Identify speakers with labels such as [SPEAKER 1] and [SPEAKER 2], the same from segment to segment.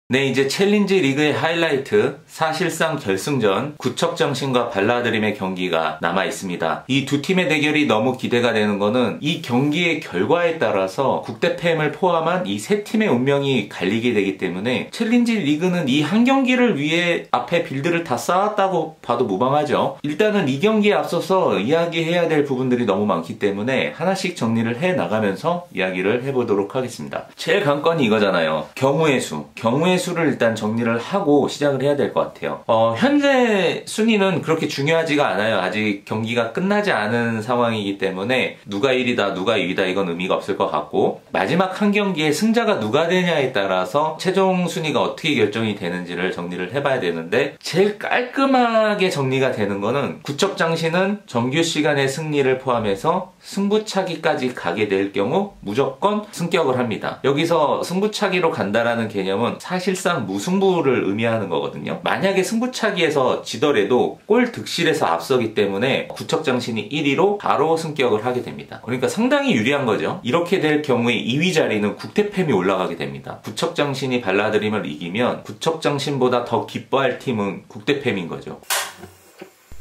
[SPEAKER 1] 네, 이제 챌린지 리그의 하이라이트, 사실상 결승전 구척정신과 발라드림의 경기가 남아 있습니다. 이 두 팀의 대결이 너무 기대가 되는 거는 이 경기의 결과에 따라서 국대팸을 포함한 이 세 팀의 운명이 갈리게 되기 때문에 챌린지 리그는 이 한 경기를 위해 앞에 빌드를 다 쌓았다고 봐도 무방하죠. 일단은 이 경기에 앞서서 이야기해야 될 부분들이 너무 많기 때문에 하나씩 정리를 해 나가면서 이야기를 해보도록 하겠습니다. 제일 관건이 이거잖아요. 경우의 수를 일단 정리를 하고 시작을 해야 될 것 같아요. 현재 순위는 그렇게 중요하지가 않아요. 아직 경기가 끝나지 않은 상황이기 때문에 누가 1위다 누가 2위다 이건 의미가 없을 것 같고, 마지막 한 경기에 승자가 누가 되냐에 따라서 최종 순위가 어떻게 결정이 되는지를 정리를 해봐야 되는데, 제일 깔끔하게 정리가 되는 거는 구척장신은 정규 시간의 승리를 포함해서 승부차기까지 가게 될 경우 무조건 승격을 합니다. 여기서 승부차기로 간다라는 개념은 사실상 무승부를 의미하는 거거든요. 만약에 승부차기에서 지더라도 골 득실에서 앞서기 때문에 구척장신이 1위로 바로 승격을 하게 됩니다. 그러니까 상당히 유리한 거죠. 이렇게 될 경우에 2위 자리는 국대팸이 올라가게 됩니다. 구척장신이 발라드림을 이기면 구척장신보다 더 기뻐할 팀은 국대팸인 거죠.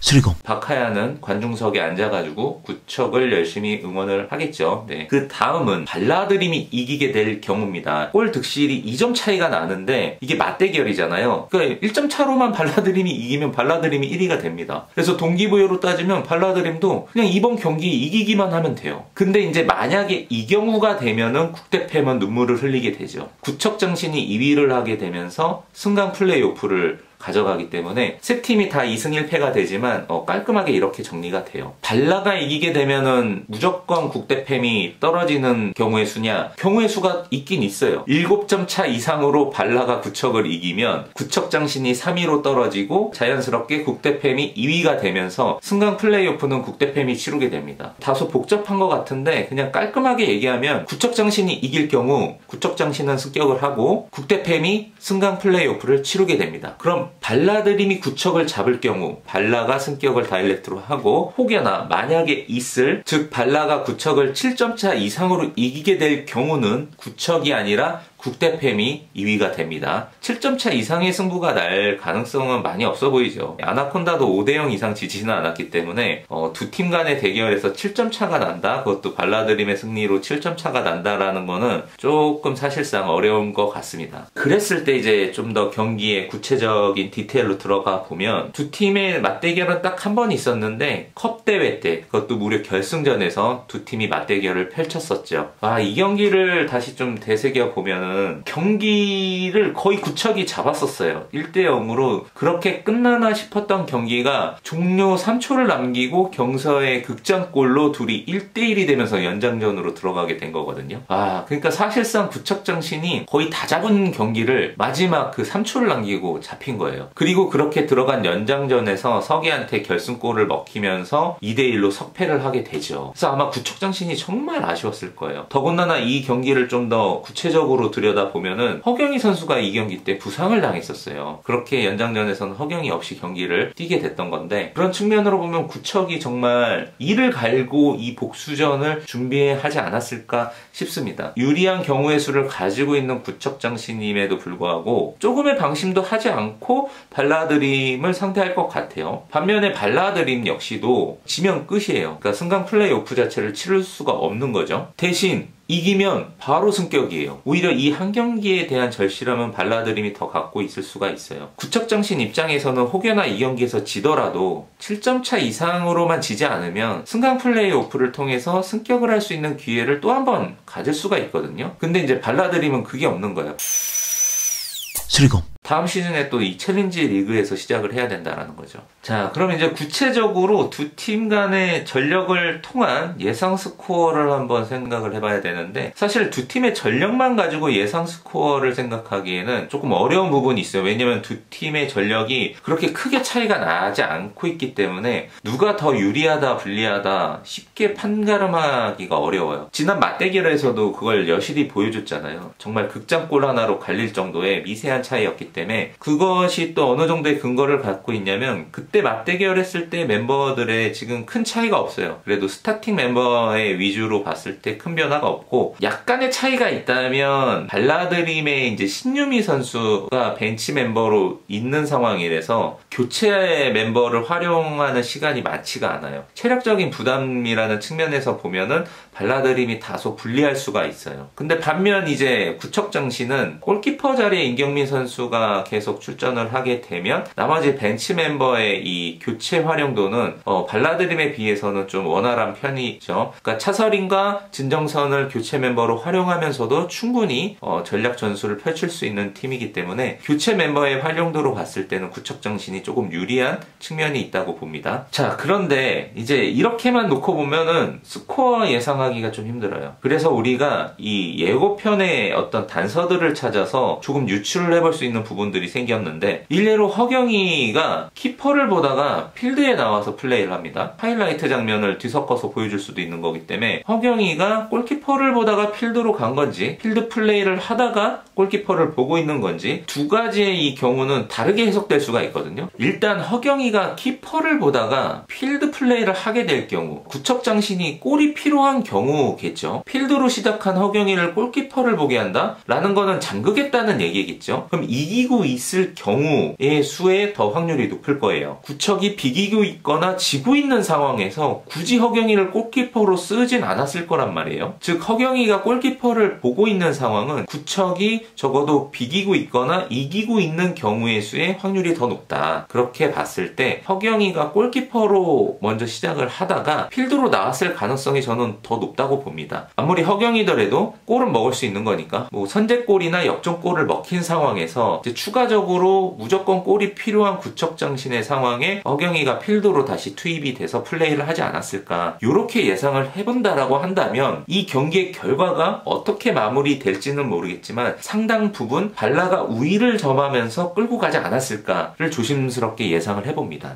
[SPEAKER 2] 수리공.
[SPEAKER 1] 박하야는 관중석에 앉아가지고 구척을 열심히 응원을 하겠죠. 네. 그 다음은 발라드림이 이기게 될 경우입니다. 골 득실이 2점 차이가 나는데 이게 맞대결이잖아요. 그러니까 1점 차로만 발라드림이 이기면 발라드림이 1위가 됩니다. 그래서 동기부여로 따지면 발라드림도 그냥 이번 경기 이기기만 하면 돼요. 근데 이제 만약에 이 경우가 되면은 국대팸은 눈물을 흘리게 되죠. 구척장신이 2위를 하게 되면서 승강 플레이오프를 가져가기 때문에 세 팀이 다 2승 1패가 되지만 깔끔하게 이렇게 정리가 돼요. 발라가 이기게 되면은 무조건 국대팸이 떨어지는 경우의 수냐? 경우의 수가 있긴 있어요. 7점 차 이상으로 발라가 구척을 이기면 구척장신이 3위로 떨어지고 자연스럽게 국대팸이 2위가 되면서 승강 플레이오프는 국대팸이 치르게 됩니다. 다소 복잡한 것 같은데 그냥 깔끔하게 얘기하면 구척장신이 이길 경우 구척장신은 승격을 하고 국대팸이 승강 플레이오프를 치르게 됩니다. 그럼 발라드림이 구척을 잡을 경우 발라가 승격을 다이렉트로 하고, 혹여나 만약에 있을, 즉 발라가 구척을 7점 차 이상으로 이기게 될 경우는 구척이 아니라 국대팸이 2위가 됩니다. 7점 차 이상의 승부가 날 가능성은 많이 없어 보이죠. 아나콘다도 5대0 이상 지지는 않았기 때문에 두 팀 간의 대결에서 7점 차가 난다? 그것도 발라드림의 승리로 7점 차가 난다라는 거는 조금 사실상 어려운 것 같습니다. 그랬을 때 이제 좀 더 경기의 구체적인 디테일로 들어가 보면 두 팀의 맞대결은 딱 한 번 있었는데 컵 대회 때, 그것도 무려 결승전에서 두 팀이 맞대결을 펼쳤었죠. 이 경기를 다시 좀 되새겨 보면은 경기를 거의 구척이 잡았었어요. 1대0으로 그렇게 끝나나 싶었던 경기가 종료 3초를 남기고 경서의 극장골로 둘이 1대1이 되면서 연장전으로 들어가게 된 거거든요. 그러니까 사실상 구척장신이 거의 다 잡은 경기를 마지막 그 3초를 남기고 잡힌 거예요. 그리고 그렇게 들어간 연장전에서 석이한테 결승골을 먹히면서 2대1로 석패를 하게 되죠. 그래서 아마 구척장신이 정말 아쉬웠을 거예요. 더군다나 이 경기를 좀 더 구체적으로 들여다보면은 허경희 선수가 이 경기 때 부상을 당했었어요. 그렇게 연장전에서는 허경희 없이 경기를 뛰게 됐던 건데, 그런 측면으로 보면 구척이 정말 이를 갈고 이 복수전을 준비하지 않았을까 싶습니다. 유리한 경우의 수를 가지고 있는 구척장신임에도 불구하고 조금의 방심도 하지 않고 발라드림을 상대할 것 같아요. 반면에 발라드림 역시도 지면 끝이에요. 그러니까 승강 플레이오프 자체를 치를 수가 없는 거죠. 대신 이기면 바로 승격이에요. 오히려 이 한 경기에 대한 절실함은 발라드림이 더 갖고 있을 수가 있어요. 구척장신 입장에서는 혹여나 이 경기에서 지더라도 7점 차 이상으로만 지지 않으면 승강 플레이오프를 통해서 승격을 할 수 있는 기회를 또 한 번 가질 수가 있거든요. 근데 이제 발라드림은 그게 없는 거예요.
[SPEAKER 2] 수리공.
[SPEAKER 1] 다음 시즌에 또 이 챌린지 리그에서 시작을 해야 된다는 거죠. 자, 그럼 이제 구체적으로 두 팀 간의 전력을 통한 예상 스코어를 한번 생각을 해봐야 되는데, 사실 두 팀의 전력만 가지고 예상 스코어를 생각하기에는 조금 어려운 부분이 있어요. 왜냐면 두 팀의 전력이 그렇게 크게 차이가 나지 않고 있기 때문에 누가 더 유리하다 불리하다 쉽게 판가름하기가 어려워요. 지난 맞대결에서도 그걸 여실히 보여줬잖아요. 정말 극장골 하나로 갈릴 정도의 미세한 차이였기 때문에 그것이 또 어느 정도의 근거를 갖고 있냐면 그때 맞대결했을 때 멤버들의 지금 큰 차이가 없어요. 그래도 스타팅 멤버의 위주로 봤을 때 큰 변화가 없고 약간의 차이가 있다면 발라드림의 이제 신유미 선수가 벤치 멤버로 있는 상황이라서 교체 멤버를 활용하는 시간이 많지가 않아요. 체력적인 부담이라는 측면에서 보면은 발라드림이 다소 불리할 수가 있어요. 근데 반면 이제 구척장신은 골키퍼 자리에 임경민 선수가 계속 출전을 하게 되면 나머지 벤치 멤버의 이 교체 활용도는 발라드림에 비해서는 좀 원활한 편이죠. 그러니까 차서린과 진정선을 교체 멤버로 활용하면서도 충분히 전략 전술을 펼칠 수 있는 팀이기 때문에 교체 멤버의 활용도로 봤을 때는 구척장신이 조금 유리한 측면이 있다고 봅니다. 자, 그런데 이제 이렇게만 놓고 보면은 스코어 예상하기가 좀 힘들어요. 그래서 우리가 이 예고편의 어떤 단서들을 찾아서 조금 유출을 해볼 수 있는 부분들이 생겼는데 일례로 허경이가 키퍼를 보다가 필드에 나와서 플레이를 합니다. 하이라이트 장면을 뒤섞어서 보여줄 수도 있는 거기 때문에 허경이가 골키퍼를 보다가 필드로 간 건지 필드 플레이를 하다가 골키퍼를 보고 있는 건지 두 가지의 이 경우는 다르게 해석될 수가 있거든요. 일단 허경이가 키퍼를 보다가 필드 플레이를 하게 될 경우 구척장신이 골이 필요한 경우겠죠. 필드로 시작한 허경이를 골키퍼를 보게 한다? 라는 거는 잠그겠다는 얘기겠죠. 그럼 이기고 있을 경우의 수에 더 확률이 높을 거예요. 구척이 비기고 있거나 지고 있는 상황에서 굳이 허경이를 골키퍼로 쓰진 않았을 거란 말이에요. 즉 허경이가 골키퍼를 보고 있는 상황은 구척이 적어도 비기고 있거나 이기고 있는 경우의 수에 확률이 더 높다. 그렇게 봤을 때 허경이가 골키퍼로 먼저 시작을 하다가 필드로 나왔을 가능성이 저는 더 높다고 봅니다. 아무리 허경이더라도 골은 먹을 수 있는 거니까 뭐 선제골이나 역전골을 먹힌 상황에서 이제 추가적으로 무조건 골이 필요한 구척장신의 상황에 허경이가 필드로 다시 투입이 돼서 플레이를 하지 않았을까 이렇게 예상을 해본다라고 한다면 이 경기의 결과가 어떻게 마무리될지는 모르겠지만 상당 부분 발라가 우위를 점하면서 끌고 가지 않았을까를 조심스럽게 예상을 해봅니다.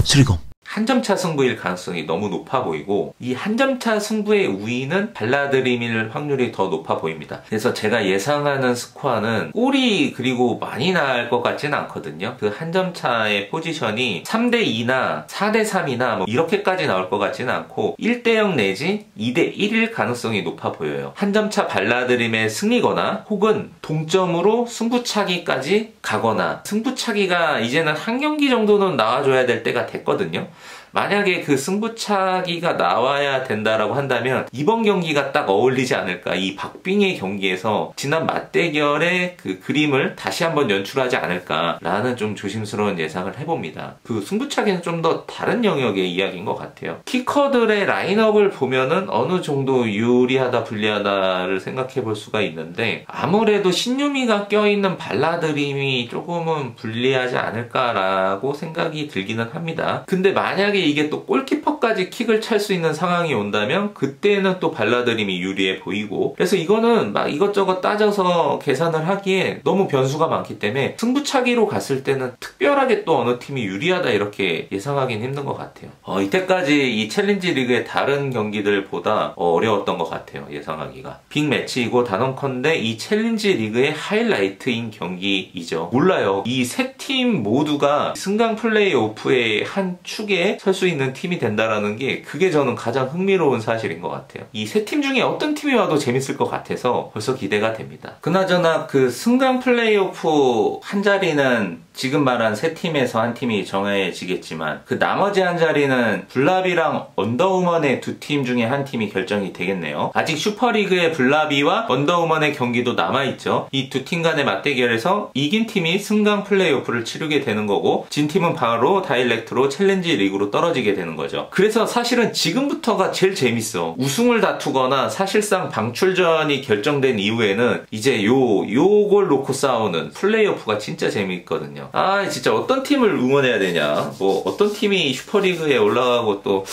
[SPEAKER 2] 수리공
[SPEAKER 1] 한 점차 승부일 가능성이 너무 높아 보이고 이 한 점차 승부의 우위는 발라드림일 확률이 더 높아 보입니다. 그래서 제가 예상하는 스코어는 골이 그리고 많이 나을 것 같지는 않거든요. 그 한 점차의 포지션이 3대2나 4대3이나 뭐 이렇게까지 나올 것 같지는 않고 1대0 내지 2대1일 가능성이 높아 보여요. 한 점차 발라드림의 승리거나 혹은 동점으로 승부차기까지 가거나 승부차기가 이제는 한 경기 정도는 나와줘야 될 때가 됐거든요. 만약에 그 승부차기가 나와야 된다라고 한다면 이번 경기가 딱 어울리지 않을까. 이 박빙의 경기에서 지난 맞대결의 그 그림을 다시 한번 연출하지 않을까라는 좀 조심스러운 예상을 해봅니다. 그 승부차기는 좀 더 다른 영역의 이야기인 것 같아요. 키커들의 라인업을 보면은 어느 정도 유리하다 불리하다를 생각해 볼 수가 있는데 아무래도 신유미가 껴있는 발라드림이 조금은 불리하지 않을까라고 생각이 들기는 합니다. 근데 만약에 이게 또 골키퍼까지 킥을 찰 수 있는 상황이 온다면 그때는 또 발라드림이 유리해 보이고 그래서 이거는 막 이것저것 따져서 계산을 하기에 너무 변수가 많기 때문에 승부차기로 갔을 때는 특별하게 또 어느 팀이 유리하다 이렇게 예상하기는 힘든 것 같아요. 이때까지 이 챌린지 리그의 다른 경기들보다 어려웠던 것 같아요. 예상하기가. 빅매치이고 단언컨대 이 챌린지 리그의 하이라이트인 경기이죠. 몰라요. 이 세 팀 모두가 승강 플레이오프의 한 축에 설 수 있는 팀이 된다라는 게 그게 저는 가장 흥미로운 사실인 것 같아요. 이 세 팀 중에 어떤 팀이 와도 재밌을 것 같아서 벌써 기대가 됩니다. 그나저나 그 승강 플레이오프 한 자리는 지금 말한 세 팀에서 한 팀이 정해지겠지만 그 나머지 한 자리는 블라비랑 언더우먼의 두 팀 중에 한 팀이 결정이 되겠네요. 아직 슈퍼리그의 블라비와 언더우먼의 경기도 남아있죠. 이 두 팀 간의 맞대결에서 이긴 팀이 승강 플레이오프를 치르게 되는 거고 진 팀은 바로 다이렉트로 챌린지 리그로 떨어지게 되는 거죠. 그래서 사실은 지금부터가 제일 재밌어. 우승을 다투거나 사실상 방출전이 결정된 이후에는 이제 요걸 놓고 싸우는 플레이오프가 진짜 재밌거든요. 진짜 어떤 팀을 응원해야 되냐. 뭐 어떤 팀이 슈퍼리그에 올라가고 또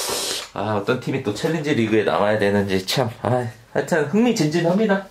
[SPEAKER 1] 어떤 팀이 또 챌린지 리그에 나와야 되는지 참 하여튼 흥미진진합니다.